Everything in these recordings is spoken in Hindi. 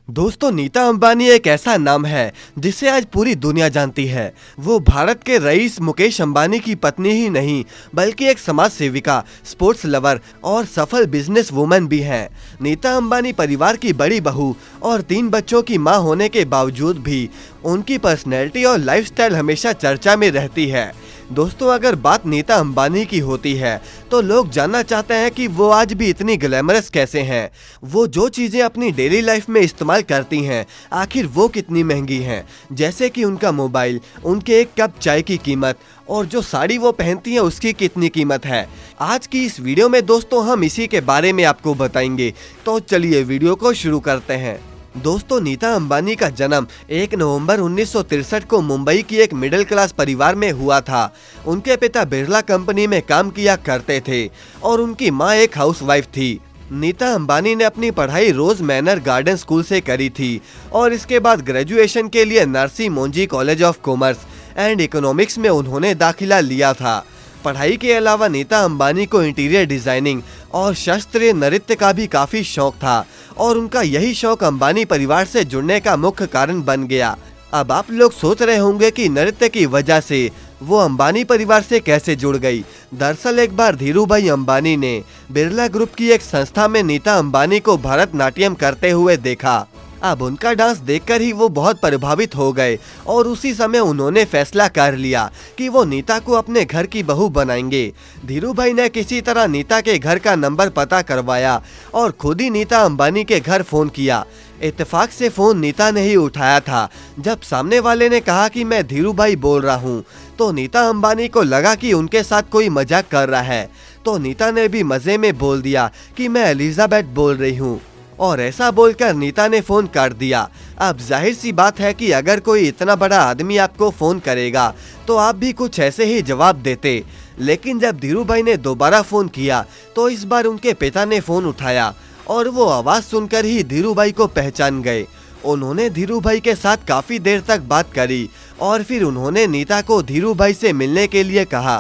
दोस्तों, नीता अंबानी एक ऐसा नाम है जिसे आज पूरी दुनिया जानती है। वो भारत के रईस मुकेश अंबानी की पत्नी ही नहीं बल्कि एक समाज सेविका, स्पोर्ट्स लवर और सफल बिजनेस वुमन भी हैं। नीता अंबानी परिवार की बड़ी बहू और 3 बच्चों की मां होने के बावजूद भी उनकी पर्सनैलिटी और लाइफस्टाइल हमेशा चर्चा में रहती है। दोस्तों, अगर बात नीता अंबानी की होती है तो लोग जानना चाहते हैं कि वो आज भी इतनी ग्लैमरस कैसे हैं। वो जो चीज़ें अपनी डेली लाइफ में इस्तेमाल करती हैं, आखिर वो कितनी महंगी हैं, जैसे कि उनका मोबाइल, उनके एक कप चाय की कीमत और जो साड़ी वो पहनती हैं उसकी कितनी कीमत है। आज की इस वीडियो में दोस्तों हम इसी के बारे में आपको बताएंगे। तो चलिए वीडियो को शुरू करते हैं। दोस्तों, नीता अंबानी का जन्म 1 नवंबर 1963 को मुंबई की एक मिडिल क्लास परिवार में हुआ था। उनके पिता बिरला कंपनी में काम किया करते थे और उनकी मां एक हाउसवाइफ थी। नीता अंबानी ने अपनी पढ़ाई रोज मैनर गार्डन स्कूल से करी थी और इसके बाद ग्रेजुएशन के लिए Narsee Monjee college of commerce and economics में उन्होंने दाखिला लिया था। पढ़ाई के अलावा नीता अंबानी को इंटीरियर डिजाइनिंग और शास्त्रीय नृत्य का भी काफी शौक था और उनका यही शौक अंबानी परिवार से जुड़ने का मुख्य कारण बन गया। अब आप लोग सोच रहे होंगे कि नृत्य की वजह से वो अंबानी परिवार से कैसे जुड़ गई। दरअसल एक बार धीरूभाई अंबानी ने बिरला ग्रुप की एक संस्था में नीता अंबानी को भरतनाट्यम करते हुए देखा। अब उनका डांस देखकर ही वो बहुत प्रभावित हो गए और उसी समय उन्होंने फैसला कर लिया कि वो नीता को अपने घर की बहू बनाएंगे। धीरूभाई ने किसी तरह नीता के घर का नंबर पता करवाया और खुद ही नीता अंबानी के घर फोन किया। इत्तेफाक से फोन नीता ने ही उठाया था। जब सामने वाले ने कहा कि मैं धीरूभाई बोल रहा हूँ, तो नीता अंबानी को लगा कि उनके साथ कोई मजाक कर रहा है। तो नीता ने भी मजे में बोल दिया कि मैं एलिजाबेथ बोल रही हूँ और ऐसा बोलकर नीता ने फोन काट दिया। अब जाहिर सी बात है कि अगर कोई इतना बड़ा आदमी आपको फोन करेगा तो आप भी कुछ ऐसे ही जवाब देते। लेकिन जब धीरूभाई ने दोबारा फोन किया तो इस बार उनके पिता ने फोन उठाया और वो आवाज सुनकर ही धीरूभाई को पहचान गए। उन्होंने धीरूभाई के साथ काफी देर तक बात करी और फिर उन्होंने नीता को धीरूभाई से मिलने के लिए कहा।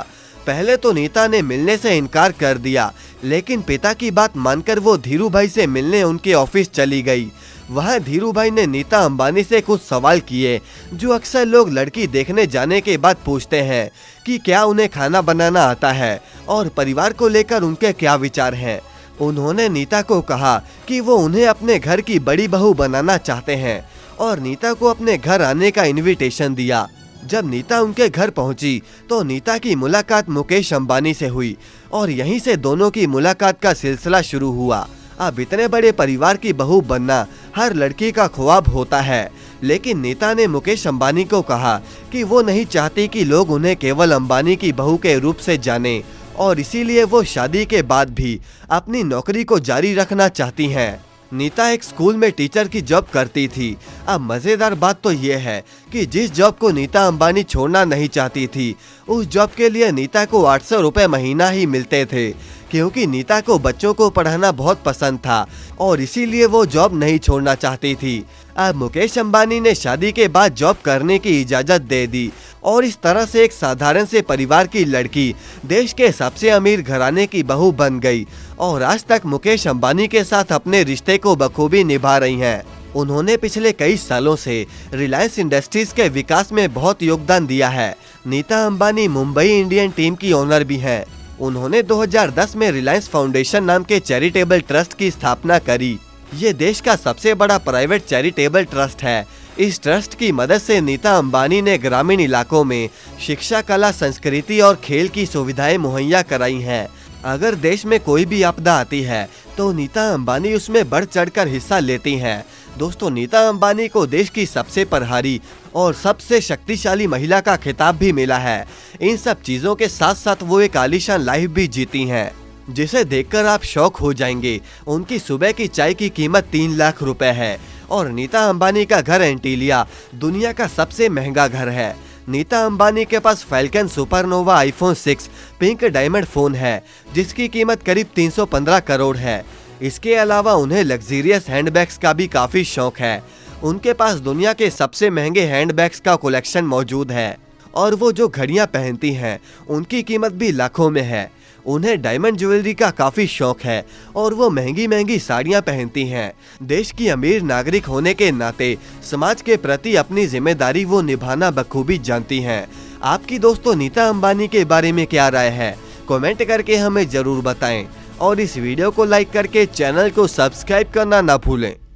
पहले तो नीता ने मिलने से इनकार कर दिया, लेकिन पिता की बात मानकर वो धीरूभाई से मिलने उनके ऑफिस चली गई। वहाँ धीरूभाई ने नीता अंबानी से कुछ सवाल किए जो अक्सर लोग लड़की देखने जाने के बाद पूछते हैं कि क्या उन्हें खाना बनाना आता है और परिवार को लेकर उनके क्या विचार हैं। उन्होंने नीता को कहा कि वो उन्हें अपने घर की बड़ी बहू बनाना चाहते हैं और नीता को अपने घर आने का इन्विटेशन दिया। जब नीता उनके घर पहुंची तो नीता की मुलाकात मुकेश अंबानी से हुई और यहीं से दोनों की मुलाकात का सिलसिला शुरू हुआ। अब इतने बड़े परिवार की बहू बनना हर लड़की का ख्वाब होता है, लेकिन नीता ने मुकेश अंबानी को कहा कि वो नहीं चाहती कि लोग उन्हें केवल अंबानी की बहू के रूप से जाने और इसीलिए वो शादी के बाद भी अपनी नौकरी को जारी रखना चाहती हैं। नीता एक स्कूल में टीचर की जॉब करती थी। अब मजेदार बात तो ये है कि जिस जॉब को नीता अंबानी छोड़ना नहीं चाहती थी, उस जॉब के लिए नीता को 800 रुपए महीना ही मिलते थे, क्योंकि नीता को बच्चों को पढ़ाना बहुत पसंद था और इसीलिए वो जॉब नहीं छोड़ना चाहती थी। अब मुकेश अंबानी ने शादी के बाद जॉब करने की इजाजत दे दी और इस तरह से एक साधारण से परिवार की लड़की देश के सबसे अमीर घराने की बहू बन गई और आज तक मुकेश अंबानी के साथ अपने रिश्ते को बखूबी निभा रही हैं। उन्होंने पिछले कई सालों से रिलायंस इंडस्ट्रीज के विकास में बहुत योगदान दिया है। नीता अंबानी मुंबई इंडियन टीम की ओनर भी हैं। उन्होंने 2010 में रिलायंस फाउंडेशन नाम के चैरिटेबल ट्रस्ट की स्थापना करी। ये देश का सबसे बड़ा प्राइवेट चैरिटेबल ट्रस्ट है। इस ट्रस्ट की मदद से नीता अंबानी ने ग्रामीण इलाकों में शिक्षा, कला, संस्कृति और खेल की सुविधाएं मुहैया कराई हैं। अगर देश में कोई भी आपदा आती है तो नीता अंबानी उसमें बढ़ चढ़कर हिस्सा लेती हैं। दोस्तों, नीता अंबानी को देश की सबसे प्रभारी और सबसे शक्तिशाली महिला का खिताब भी मिला है। इन सब चीजों के साथ साथ वो एक आलीशान लाइफ भी जीती हैं, जिसे देखकर आप शौक हो जाएंगे। उनकी सुबह की चाय की कीमत 3 लाख रुपए है और नीता अंबानी का घर एंटीलिया दुनिया का सबसे महंगा घर है। नीता अंबानी के पास Falcon Supernova iPhone 6 pink diamond phone है, जिसकी कीमत करीब 315 करोड़ है। इसके अलावा उन्हें लग्जरियस हैंडबैग्स का भी काफी शौक है। उनके पास दुनिया के सबसे महंगे हैंडबैग्स का कलेक्शन मौजूद है और वो जो घड़ियां पहनती हैं उनकी कीमत भी लाखों में है। उन्हें डायमंड ज्वेलरी का काफी शौक है और वो महंगी महंगी साड़ियाँ पहनती हैं। देश की अमीर नागरिक होने के नाते समाज के प्रति अपनी जिम्मेदारी वो निभाना बखूबी जानती हैं। आपकी दोस्तों नीता अंबानी के बारे में क्या राय है, कमेंट करके हमें जरूर बताएं और इस वीडियो को लाइक करके चैनल को सब्सक्राइब करना ना भूलें।